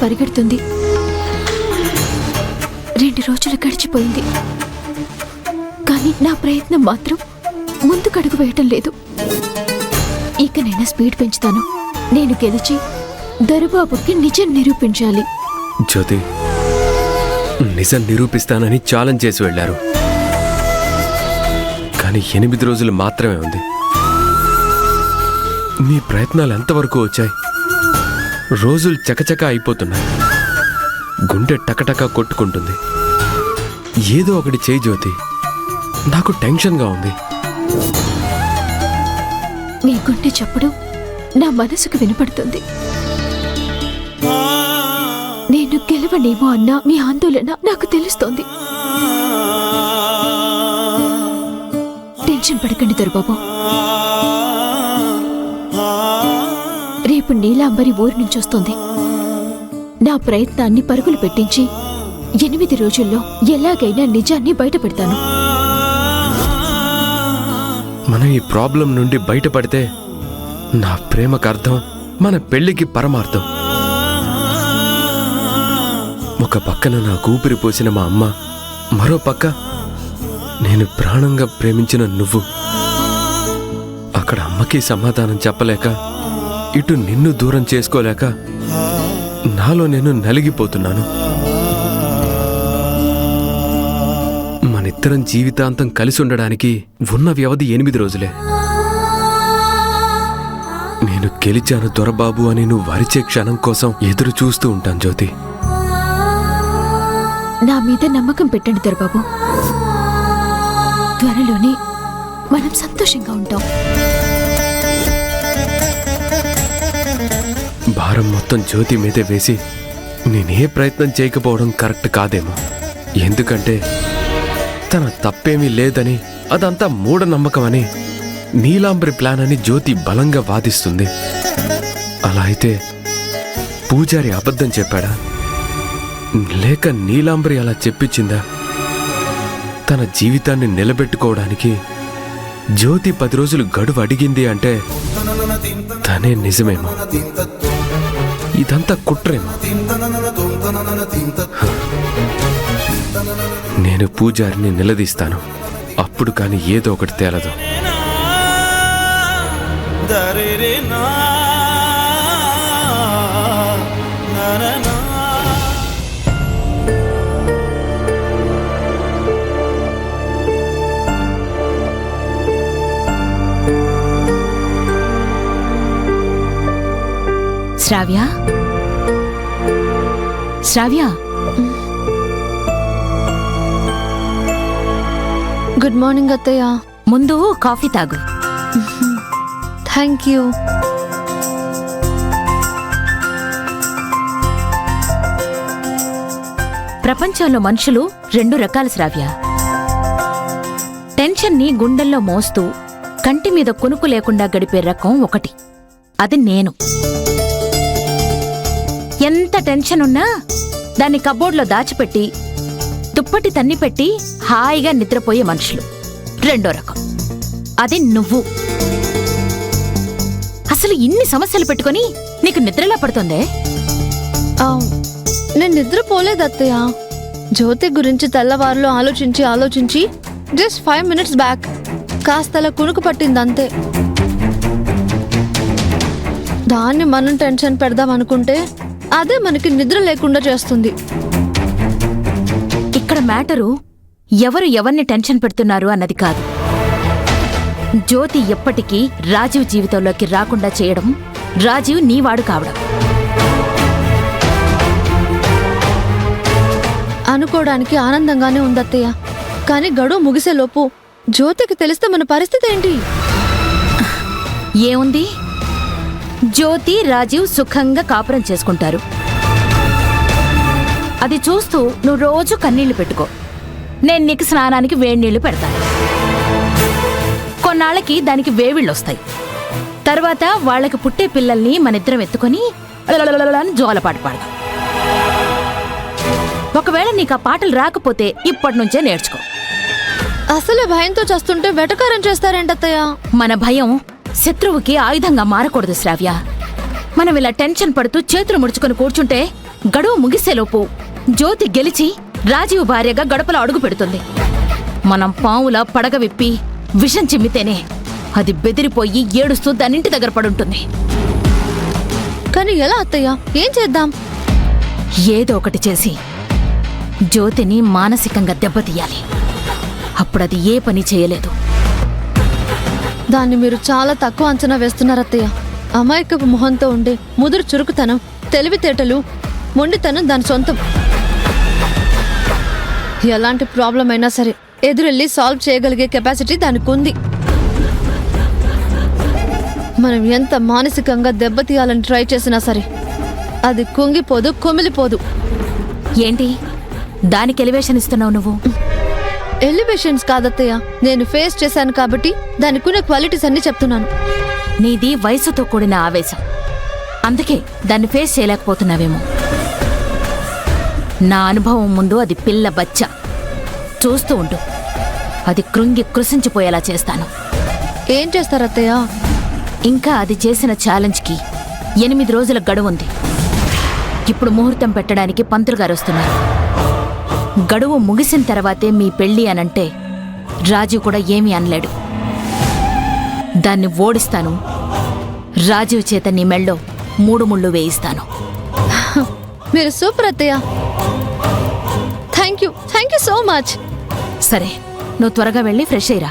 పరిగెడుతుంది. 2 రోజులు గడిచిపోయింది, కానీ నా ప్రయత్నం మాత్రం ముందుకడుగు వేయటం లేదు. ఇక నేను స్పీడ్ పెంచుతాను. నేను గెలిచి దొరబాబుకి నిజం నిరూపించాలి. జ్యోతి, నిజం నిరూపిస్తానని ఛాలెంజ్ చేసి వెళ్లారు, కానీ 8 రోజులు మాత్రమే ఉంది. మీ ప్రయత్నాలు ఎంతవరకు వచ్చాయి? రోజులు చకచక అయిపోతున్నాయి. గుండె టకటక కొట్టుకుంటుంది. ఏదో ఒకటి చేయి జ్యోతి, నాకు టెన్షన్గా ఉంది. నీ గుండె చప్పుడు నా మనసుకు వినపడుతుంది. నేను గెలవనేమో అన్న మీ ఆందోళన నాకు తెలుస్తోంది. టెన్షన్ పడకండి దొరబాబు. రేపు నీలాంబరి ఊరి నుంచి వస్తుంది. నా ప్రయత్నాన్ని పరుగులు పెట్టించి 8 రోజుల్లో ఎలాగైనా నిజాన్ని బయటపెడతాను. మనం ఈ ప్రాబ్లం నుండి బయటపడితే నా ప్రేమకు అర్థం, మన పెళ్లికి పరమార్థం. ఒక పక్కన నా ఊపిరి పోసిన మా అమ్మ, మరో పక్క నేను ప్రాణంగా ప్రేమించిన నువ్వు. అక్కడ అమ్మకి సమాధానం చెప్పలేక, ఇటు నిన్ను దూరం చేసుకోలేక నాలో నేను నలిగిపోతున్నాను. మనిద్దరం జీవితాంతం కలిసి ఉండడానికి ఉన్న వ్యవధి 8 రోజులే. నేను గెలిచాను దొరబాబు అని నువ్వు వరిచే క్షణం కోసం ఎదురు చూస్తూ ఉంటాను జ్యోతి. నా మీద నమ్మకం పెట్టండి దొరబాబు. త్వరలోనే మనం సంతోషంగా ఉంటాం. భారం మొత్తం జ్యోతి మీదే వేసి నేనే ప్రయత్నం చేయకపోవడం కరెక్ట్ కాదేమో. ఎందుకంటే తన తప్పేమీ లేదని, అదంతా మూఢనమ్మకమని, నీలాంబరి ప్లాన్ అని జ్యోతి బలంగా వాదిస్తుంది. అలా అయితే పూజారి అబద్ధం చెప్పాడా, లేక నీలాంబరి అలా చెప్పించిందా? తన జీవితాన్ని నిలబెట్టుకోవడానికి జ్యోతి 10 రోజులు గడువు అడిగింది అంటే తనే నిజమేమో. ఇదంతా కుట్రేమో. నేను పూజారిని నిలదీస్తాను. అప్పుడు కాని ఏదో ఒకటి తేలదు. శ్రావ్య, శ్రావ్య, గుడ్ మార్నింగ్ అత్తయ్య. ముందు కాఫీ తాగు. Thank you. ప్రపంచంలో మనుషులు 2 రకాలు శ్రావ్య. టెన్షన్ని గుండెల్లో మోస్తూ కంటి మీద కునుకు లేకుండా గడిపే రకం ఒకటి. అది నేను. ఎంత టెన్షన్ ఉన్నా దాన్ని కబోర్డ్లో దాచిపెట్టి దుప్పటి తన్ని పెట్టి హాయిగా నిద్రపోయే మనుషులు 2వ రకం. అది నువ్వు. అసలు ఇన్ని సమస్యలు పెట్టుకొని నీకు నిద్రలా పడుతుందే? నేను నిద్రపోలేదు అత్తయ్య. జ్యోతి గురించి తెల్లవారులో ఆలోచించి జస్ట్ 5 minutes బ్యాక్ కాస్తలా కునుకు పట్టిందంతే. దాన్ని మనం టెన్షన్ పెడదాం అనుకుంటే అదే మనకి నిద్ర లేకుండా చేస్తుంది. ఇక్కడ మ్యాటరు ఎవరు ఎవరిని టెన్షన్ పెడుతున్నారు అన్నది కాదు. జ్యోతి ఎప్పటికీ రాజీవ్ జీవితంలోకి రాకుండా చేయడం, రాజీవ్ నీవాడు కావడం. అనుకోవడానికి ఆనందంగానే ఉందత్తయ్య, కానీ గడువు ముగిసేలోపు జ్యోతికి తెలిస్తే మన పరిస్థితి ఏంటి? ఏముంది, జ్యోతి రాజీవ్ సుఖంగా కాపురం చేసుకుంటారు. అది చూస్తూ నువ్వు రోజు కన్నీళ్లు పెట్టుకో. నేను నీకు స్నానానికి వేడినీళ్లు పెడతాను. కొన్నాళ్ళకి దానికి వేవిళ్ళొస్తాయి. తర్వాత వాళ్ళకి పుట్టే పిల్లల్ని మనిద్దరం ఎత్తుకొని జోలపాట పాడదాం. ఒకవేళ నీకు ఆ పాటలు రాకపోతే ఇప్పటి నుంచే నేర్చుకో. అసలు భయంతో చేస్తుంటే వెటకారం చేస్తారేంటత్తయ్య? మన భయం శత్రువుకి ఆయుధంగా మారకూడదు శ్రావ్య. మనం ఇలా టెన్షన్ పడుతూ చేతులు ముడుచుకొని కూర్చుంటే గడువు ముగిసేలోపు జ్యోతి గెలిచి రాజీవ్ భార్యగా గడపలో అడుగు పెడుతుంది. మనం పావులా పడగ విప్పి విషం చిమ్మితేనే అది బెదిరిపోయి ఏడుస్తూ దానింటి దగ్గర పడుంటుంది. కానీ ఎలా అత్తయ్య? ఏం చేద్దాం? ఏదో ఒకటి చేసి జ్యోతిని మానసికంగా దెబ్బతీయాలి. అప్పుడది ఏ పని చేయలేదు. దాన్ని మీరు చాలా తక్కువ అంచనా వేస్తున్నారు అత్తయ్య. అమాయకపు మొహంతో ఉండే ముదురు చురుకుతనం, తెలివితేటలు, మొండితనం దాని సొంతం. ఎలాంటి ప్రాబ్లం అయినా సరే ఎదురెళ్ళి సాల్వ్ చేయగలిగే కెపాసిటీ దానికి ఉంది. మనం ఎంత మానసికంగా దెబ్బతీయాలని ట్రై చేసినా సరే అది కుంగిపోదు, కుమిలిపోదు. ఏంటి దానికి ఎలివేషన్ ఇస్తున్నావు నువ్వు? ఎలివేషన్స్ కాదత్తయ్య, నేను ఫేస్ చేశాను కాబట్టి దానికున్న క్వాలిటీస్ అన్ని చెప్తున్నాను. నీది వయసుతో కూడిన ఆవేశం, అందుకే దాన్ని ఫేస్ చేయలేకపోతున్నావేమో. నా అనుభవం ముందు అది పిల్ల బచ్చ. చూస్తూ ఉండు, అది కృంగి కృషించిపోయేలా చేస్తాను. ఏం చేస్తారత్తయ్య? ఇంకా అది చేసిన ఛాలెంజ్కి 8 రోజుల గడువుంది. ఇప్పుడు ముహూర్తం పెట్టడానికి పంతులు గారు వస్తున్నారు. గడువు ముగిసిన తర్వాతే మీ పెళ్ళి అనంటే రాజీవ్ కూడా ఏమీ అనలేడు. దాన్ని ఓడిస్తాను. రాజీవ్ చేత నీ మెళ్ళో 3 ముళ్ళు వేయిస్తాను. మీరు సూపర్ అత్తయ్య. Thank you so much. సరే, నువ్వు త్వరగా వెళ్ళి ఫ్రెష్ అయ్యిరా.